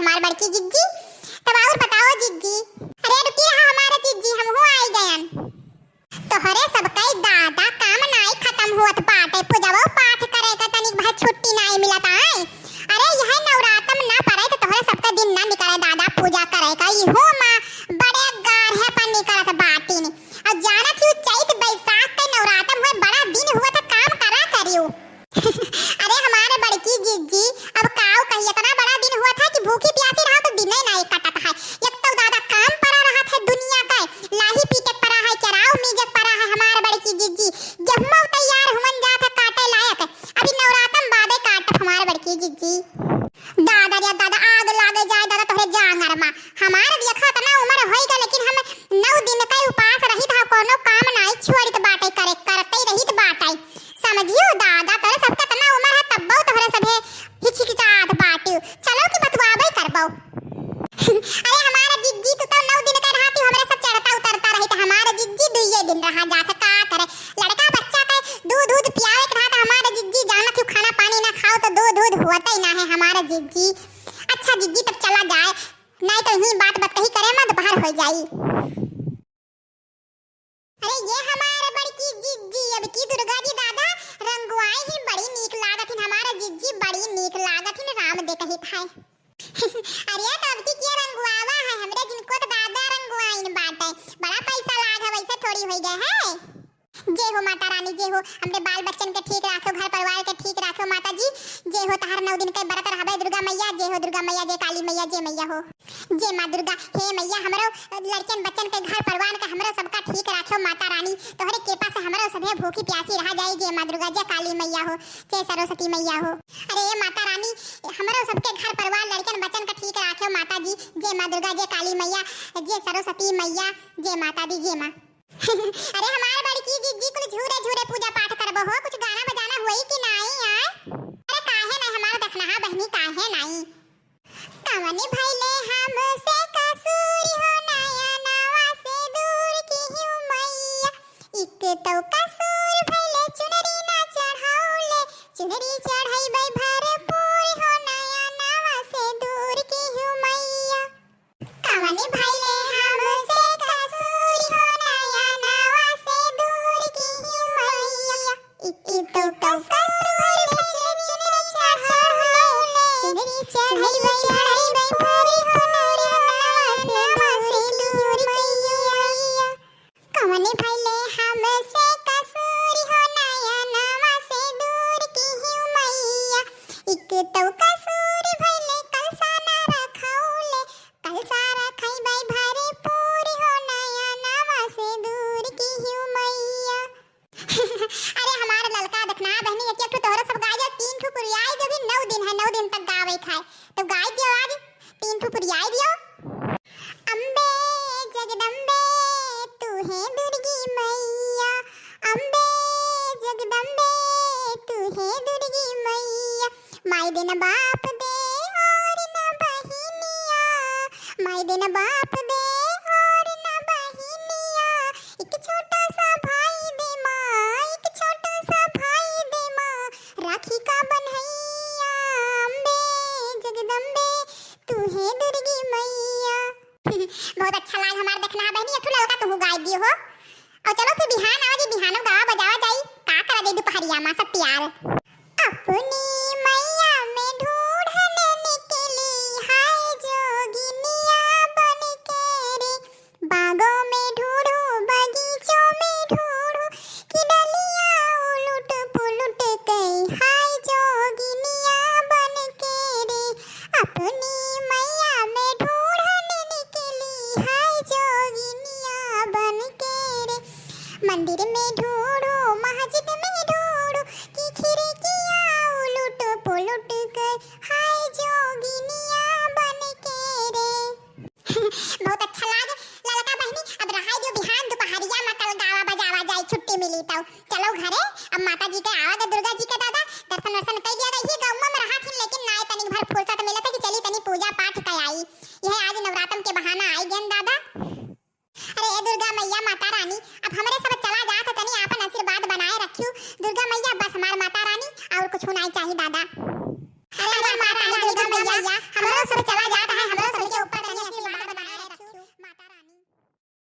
हमार बड़की जिज्जी। तब और बताओ जिज्जी। अरे रुकी रहा हमारा जिज्जी, हम हो आई गयन। तोहरे सबके दादा काम नाई खत्म होत बाटे, पूजवा पाठ करे का तनिक भर छुट्टी नाई मिलत आए। अरे यह नवरात्रम ना पड़े तो तोहरे सबका दिन ना निकले दादा पूजा करे का। इहो मां बड़े गाढ़े पर निकलत बाटी ने। अब जाना थी चैत बैसाख के नवरात्रम हुए बड़ा दिन हुआ तो काम करा करियो। अरे हमारे बड़की जिज्जी अब काऊ कहिए इतना बड़ा दिन हुआ था कि भूखी प्यासी रहा तो दिन ही नहीं कटत है। एक तो दादा काम पड़ा रहा था दुनिया का, लाही पीटे पड़ा है, चराव मीजक पड़ा है हमारे बड़की जिज्जी। जब मैं तैयार हुमन जात है काटे लायक, अभी नवरात्रम बादे काटत हमारे बड़की जिज्जी। दादा रे दादा आग लागे जाए दादा तोहरे जांगर मा। हमारे देखा तना उम्र होई गा लेकिन हम 9 दिन का उपास रही था, कोनो काम नहीं छोड़ित बाटे करे करते रहित बाटे। समझियो दादा तोरे सबका तना उम्र है तब तोहरे सभे हिचकिचात बाटी। चलो कि बतवाबे करबो। अरे हमारा जिज्जी तो 9 दिन का रहती हमरे सब चढ़ता उतरता रही था। हमारा जिज्जी 2 दिन रहा जात का करे लड़का बच्चा के दूध पियावे के रहा था। हमारा जिज्जी जाना थी खाना पानी ना खाओ तो दूध होता ही ना है हमारा जिज्जी। अच्छा जिज्जी तब चला जाए, नहीं तो ही बात कही करे मत बाहर हो जाई। अरे ये हमारे बड़की जिज्जी अब की दुर्गा जी दादा रंगवाई ही बड़ी नीक लागत है। हमारा जिज्जी बड़ी नीक लागत है, राम दे कही था। अरे तब की क्या रंगवावा है हमरे जिनको तो दादा रंगवाइन बाटे, बड़ा पैसा लाग है वैसे थोड़ी होई गए है। जय हो माता रानी, जय हो हमरे बाल बच्चन के ठीक राखो, घर परिवार के ठीक राखो माता जी। जय हो तहर 9 दिन के व्रत रहबे दुर्गा मैया। जय हो दुर्गा मैया, जय काली मैया, जय मैया हो, जय मां दुर्गा। हे मैया हमरो लड़कन बच्चन के घर परिवार का हमरो सबका ठीक राखो माता रानी। तोहरे कृपा से हमरो सभे भूखी प्यासी रह जाई। जय मां दुर्गा, जय काली मैया हो, जय सरस्वती मैया हो। अरे ये माता रानी हमरो सबके घर परिवार लड़कन बच्चन का ठीक राखो माता जी। जय मां दुर्गा, जय काली मैया, जय सरस्वती मैया, जय माता दी, जय मां। अरे हमारे बड़की जिज्जी कुछ झूरे झूरे पूजा पाठ करबो हो, कुछ गाना बजाना होई कि नहीं यार? अरे काहे नहीं हमारा देखना है बहनी, काहे नहीं? कवने भइले हमसे कसूर हो नया नवा से दूर की हूँ मैया। एक तो कसूर भइले चुनरी ना चढ़ाउले, चुनरी चढ़ाइबै भरपूर हो नया नवा से दूर की हूँ मैया। कवने भइले हमसे कसूर हो नया नवा से दूर की हूँ मैया। एक तो कसूर भइले चुनरी चढ़ाउले, चुनरी चढ़ाइबै भरपूर हो नया नवा से दूर की हूँ मैया। कवने भइले हमसे कसूर हो नया नवा से दूर की हूँ मैया। एक तो कसूर भइले कलसा ना रखौले, कलसा रखइबै भरपूर हो नया नवा से दूर की हूँ मैया। अरे हमारा ललका देखना बहनी एक एक तोहरा सब गाय 3 ठो पुरियाई दे भी 9 दिन है, 9 दिन तक गावे खाए तो गाय दियो आज 3 ठो पुरियाई दियो। अम्बे जगदम्बे तू है दुर्गी मैया, अम्बे जगदम्बे तू है दुर्गी मैया। माई देना बाप दे और ना बहिनिया, माई देना बाप दे और ना बहिनिया। एक छोटा सा भाई दे माँ, एक छोटा सा भाई दे माँ, राखी का बन्हैया। अम्बे जगदम्बे तू है दुर्गी मैया। बहुत अच्छा लाग हमार देखना है बहनी, एक लड़का तू गाय दियो हो। और चलो फिर बिहान आवा जी, बिहानो गावा बजावा जाई का करा दे दोपहरिया मा सब प्यार। अपनी मैया में ढूंढने निकली हाय जोगिनिया बन के रे, बागों में ढूंढू बगीचों में ढूंढू कि डलिया उलट पुलट गई हाय जोगिनिया बन के रे। अपनी मैया में ढूंढने निकली हाय जोगिनिया बन के रे, मंदिर में ढूंढू मस्जिद में ढूंढू कि खिड़कियां उलट पुलट गई हाय जोगिनिया बन के रे। बहुत अच्छा लागे ललका बहनी, अब रहाई जो बिहान दोपहरिया में कल गावा बजावा जाए छुट्टी मिली तो चलो घरे। अब माता जी के आवा दुर्गा जी के दादा दर्शन वर्शन कई दिया गई गाँव